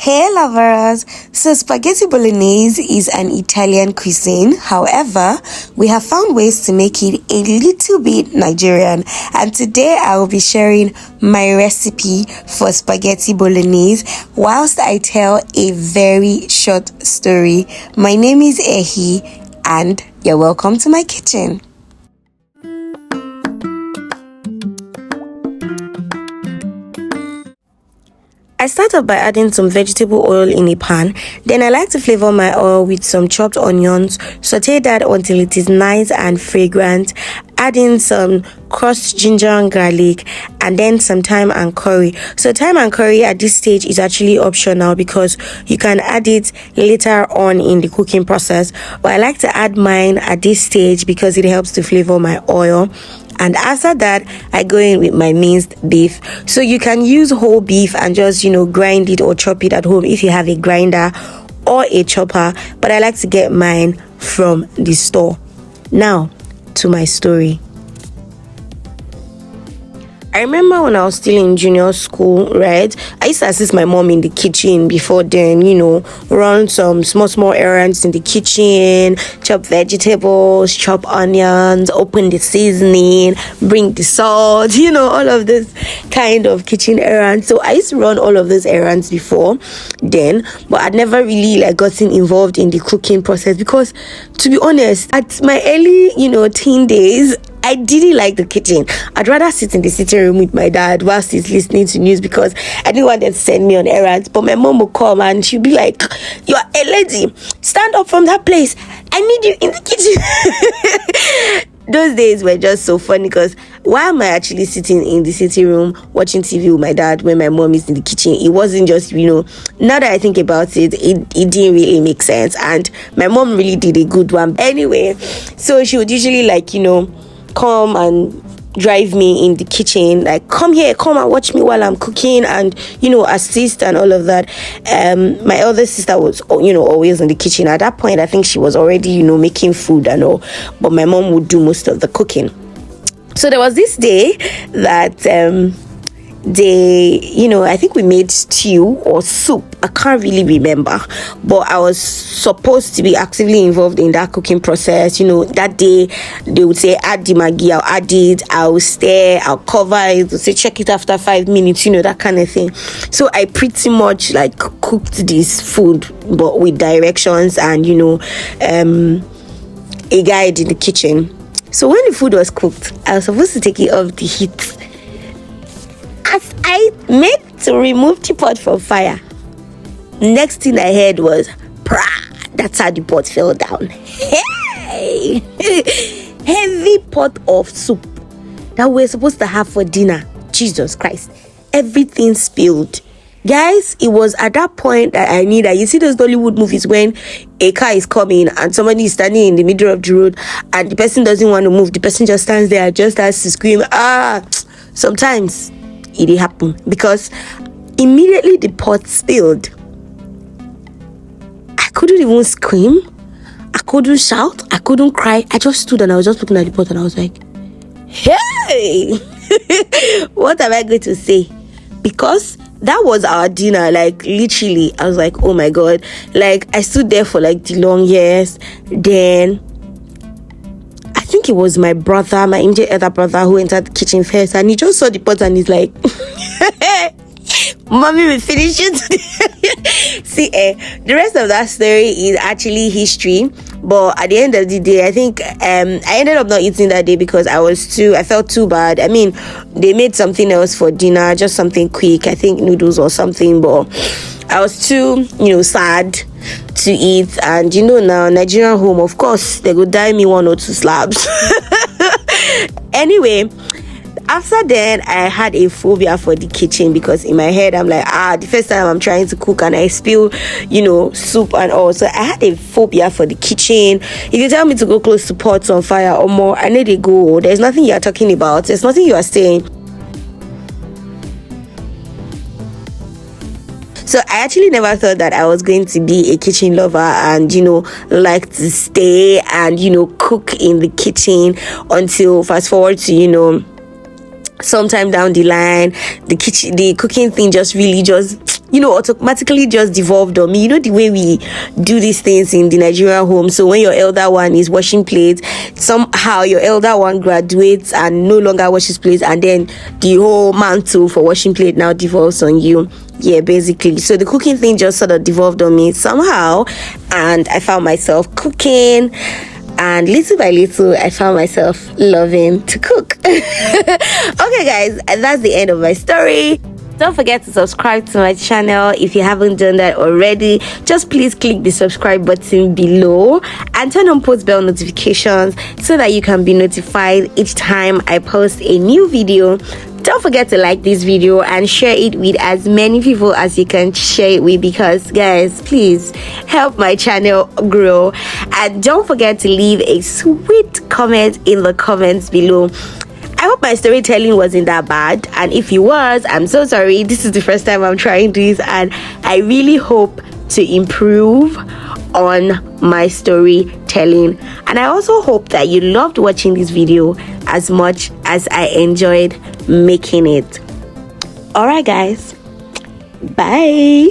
Hey lovers! So spaghetti bolognese is an Italian cuisine. However, we have found ways to make it a little bit Nigerian. And today I will be sharing my recipe for spaghetti bolognese whilst I tell a very short story. My name is Ehi and you're welcome to my kitchen. I start off by adding some vegetable oil in a pan. Then I like to flavor my oil with some chopped onions. Saute that until it is nice and fragrant. Add in some crushed ginger and garlic, and then some thyme and curry. So thyme and curry at this stage is actually optional because you can add it later on in the cooking process. But I like to add mine at this stage because it helps to flavor my oil. And after that, I go in with my minced beef. So you can use whole beef and just, grind it or chop it at home if you have a grinder or a chopper. But I like to get mine from the store. Now, to my story. I remember when I was still in junior school, right? I used to assist my mom in the kitchen before then, run some small errands in the kitchen, chop vegetables, chop onions, open the seasoning, bring the salt, all of this kind of kitchen errands. So I used to run all of those errands before then, but I'd never really gotten involved in the cooking process because, to be honest, at my early, teen days, I didn't like the kitchen. I'd rather sit in the sitting room with my dad whilst he's listening to news because I didn't want them to send me on errands. But my mom would come and she'd be like, "You're a lady. Stand up from that place. I need you in the kitchen." Those days were just so funny because why am I actually sitting in the sitting room watching TV with my dad when my mom is in the kitchen? It wasn't just, now that I think about it, it didn't really make sense. And my mom really did a good one. Anyway, so she would usually come and drive me in the kitchen, come and watch me while I'm cooking and assist and all of that. My elder sister was always in the kitchen. At that point I think she was already making food and all, but my mom would do most of the cooking. So there was this day that I think we made stew or soup. I can't really remember, but I was supposed to be actively involved in that cooking process. That day they would say add the maggi, I'll add it, I'll stir, I'll cover it, they'll say check it after 5 minutes, that kind of thing. So I pretty much cooked this food, but with directions and a guide in the kitchen. So when the food was cooked, I was supposed to take it off the heat. As I made to remove the pot from fire, next thing I heard was, "Prah!" That's how the pot fell down. Hey! Heavy pot of soup that we're supposed to have for dinner. Jesus Christ. Everything spilled. Guys, it was at that point that I knew that you see those Hollywood movies when a car is coming and somebody is standing in the middle of the road and the person doesn't want to move. The person just stands there and just starts to scream. Sometimes it did happen because immediately the pot spilled. I couldn't even scream. I couldn't shout. I couldn't cry. I just stood and I was just looking at the pot and I was like, hey, what am I going to say? Because that was our dinner. Literally, I was like, oh my God. I stood there for the long years. Then I think it was my brother, my immediate other brother, who entered the kitchen first, and he just saw the pot and he's like, "Mommy, we finished it." See, the rest of that story is actually history. But at the end of the day, I think I ended up not eating that day because I felt too bad. I mean, they made something else for dinner, just something quick, I think noodles or something, but I was too, sad to eat. And now, Nigerian home, of course, they could dye me 1 or 2 slabs. Anyway, after then, I had a phobia for the kitchen because in my head, I'm like, the first time I'm trying to cook and I spill, soup and all. So I had a phobia for the kitchen. If you tell me to go close to pots on fire or more, I need to go. There's nothing you're talking about. There's nothing you are saying. So I actually never thought that I was going to be a kitchen lover and, like to stay and, cook in the kitchen until fast forward to, sometime down the line, the cooking thing just really automatically just devolved on me. The way we do these things in the Nigerian home. So when your elder one is washing plates, somehow your elder one graduates and no longer washes plates, and then the whole mantle for washing plate now devolves on you. Yeah, basically. So the cooking thing just sort of devolved on me somehow, and I found myself cooking. And little by little, I found myself loving to cook. Okay, guys, that's the end of my story. Don't forget to subscribe to my channel if you haven't done that already. Just please click the subscribe button below and turn on post bell notifications so that you can be notified each time I post a new video. Don't forget to like this video and share it with as many people as you can share it with, because guys, please help my channel grow. And don't forget to leave a sweet comment in the comments below. I hope my storytelling wasn't that bad, and if it was, I'm so sorry. This is the first time I'm trying this, and I really hope to improve on my storytelling. And I also hope that you loved watching this video as much as I enjoyed making it. Alright guys, bye.